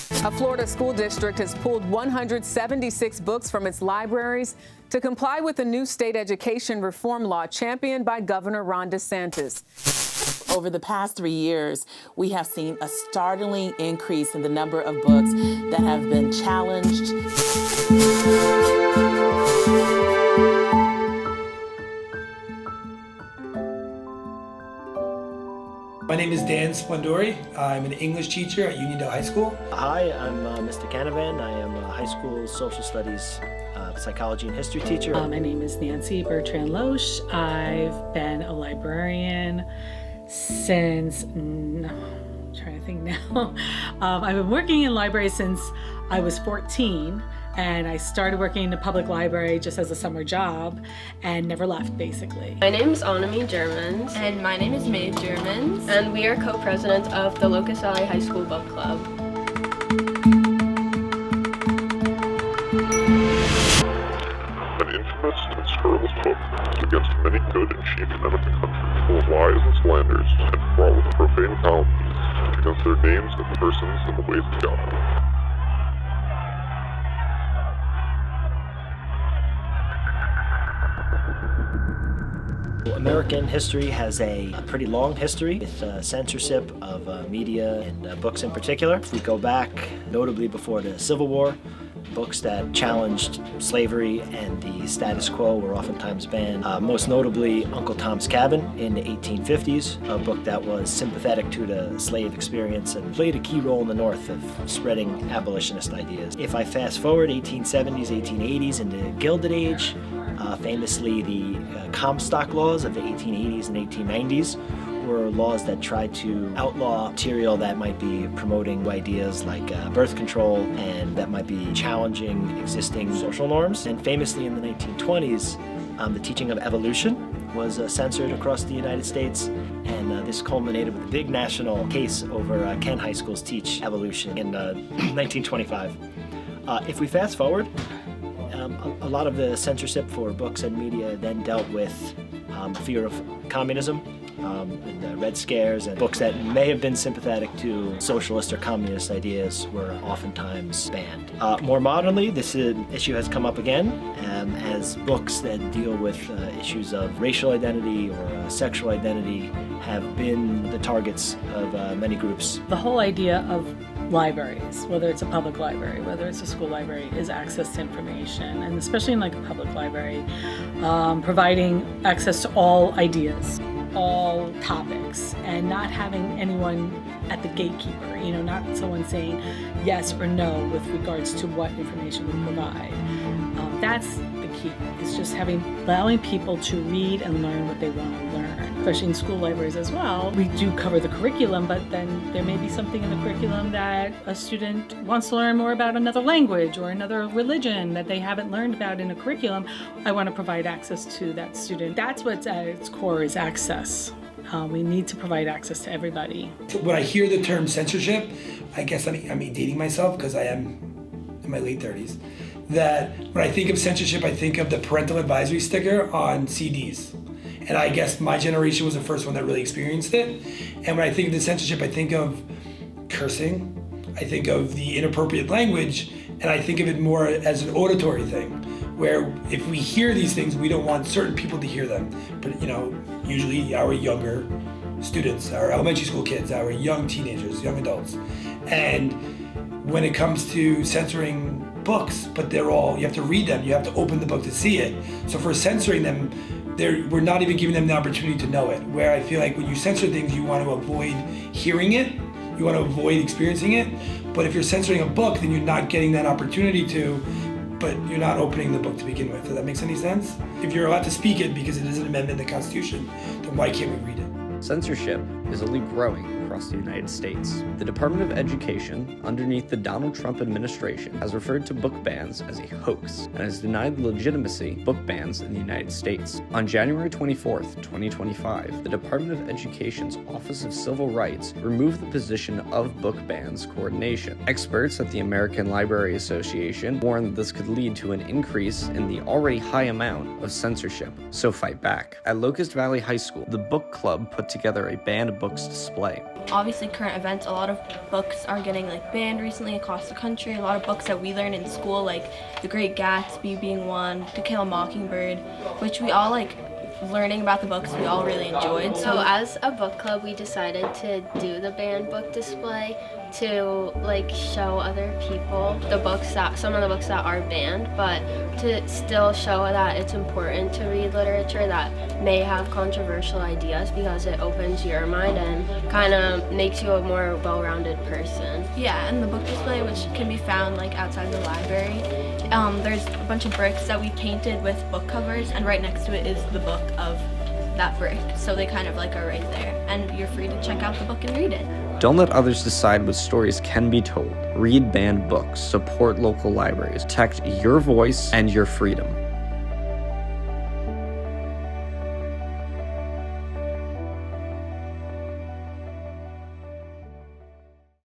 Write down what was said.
A Florida school district has pulled 176 books from its libraries to comply with the new state education reform law championed by Governor Ron DeSantis. Over the past 3 years, we have seen a startling increase in the number of books that have been challenged. My name is Dan Splendori. I'm an English teacher at Uniondale High School. Hi, I'm Mr. Canavan. I am a high school social studies, psychology and history teacher. My name is Nancy Betrand-Loesch. I've been a librarian since, I'm trying to think now. I've been working in libraries since I was 14. And I started working in the public library just as a summer job and never left, basically. My name is Annemie Germans. And my name is Maeve Germans. And we are co-presidents of the Locust Valley High School Book Club. An infamous and scurrilous book against many good and chief men of the country, full of lies and slanders, and fraught with profane calumnies against their names and persons and the ways of God. American history has a pretty long history with censorship of media and books in particular. If we go back, notably before the Civil War, books that challenged slavery and the status quo were oftentimes banned. Most notably, Uncle Tom's Cabin in the 1850s, a book that was sympathetic to the slave experience and played a key role in the North of spreading abolitionist ideas. If I fast forward 1870s, 1880s, and the Gilded Age, famously the Comstock laws of the 1880s and 1890s were laws that tried to outlaw material that might be promoting ideas like birth control and that might be challenging existing social norms. And famously in the 1920s, the teaching of evolution was censored across the United States, and this culminated with a big national case over can high schools teach evolution in 1925. If we fast forward, a lot of the censorship for books and media then dealt with fear of communism, and the Red Scares, and books that may have been sympathetic to socialist or communist ideas were oftentimes banned. More modernly, this issue has come up again as books that deal with issues of racial identity or sexual identity have been the targets of many groups. The whole idea of libraries, whether it's a public library, whether it's a school library, is access to information, and especially in like a public library, providing access to all ideas, all topics, and not having anyone at the gatekeeper, not someone saying yes or no with regards to what information we provide. That's the key, is just allowing people to read and learn what they want to learn, especially in school libraries as well. We do cover the curriculum, but then there may be something in the curriculum that a student wants to learn more about another language or another religion that they haven't learned about in a curriculum. I want to provide access to that student. That's what's at its core, is access. We need to provide access to everybody. When I hear the term censorship, I guess I'm dating myself because I am in my late 30s. That when I think of censorship, I think of the parental advisory sticker on CDs. And I guess my generation was the first one that really experienced it. And when I think of the censorship, I think of cursing, I think of the inappropriate language, and I think of it more as an auditory thing, where if we hear these things, we don't want certain people to hear them. But usually our younger students, our elementary school kids, our young teenagers, young adults. And when it comes to censoring books, but you have to read them, you have to open the book to see it. So for censoring them, we're not even giving them the opportunity to know it. Where I feel like when you censor things, you want to avoid hearing it, you want to avoid experiencing it. But if you're censoring a book, then you're not getting that opportunity to, but you're not opening the book to begin with. Does that make any sense? If you're allowed to speak it because it is an amendment in the Constitution, then why can't we read it? Censorship is only growing across the United States. The Department of Education, underneath the Donald Trump administration, has referred to book bans as a hoax and has denied the legitimacy of book bans in the United States. On January 24th, 2025, the Department of Education's Office of Civil Rights removed the position of book bans coordination. Experts at the American Library Association warn that this could lead to an increase in the already high amount of censorship, so fight back. At Locust Valley High School, the book club put together a banned books display. obviously current events, a lot of books are getting like banned recently across the country. A lot of books that we learned in school, like The Great Gatsby being one, To Kill a Mockingbird, which we all like learning about the books we all really enjoyed. So as a book club, we decided to do the banned book display to like show other people the books that, some of the books that are banned, but to still show that it's important to read literature that may have controversial ideas, because it opens your mind and kind of makes you a more well-rounded person. Yeah, and the book display, which can be found like outside the library, there's a bunch of bricks that we painted with book covers, and right next to it is the book of that brick. So they kind of like are right there, and you're free to check out the book and read it. Don't let others decide what stories can be told. Read banned books, support local librarians, protect your voice and your freedom.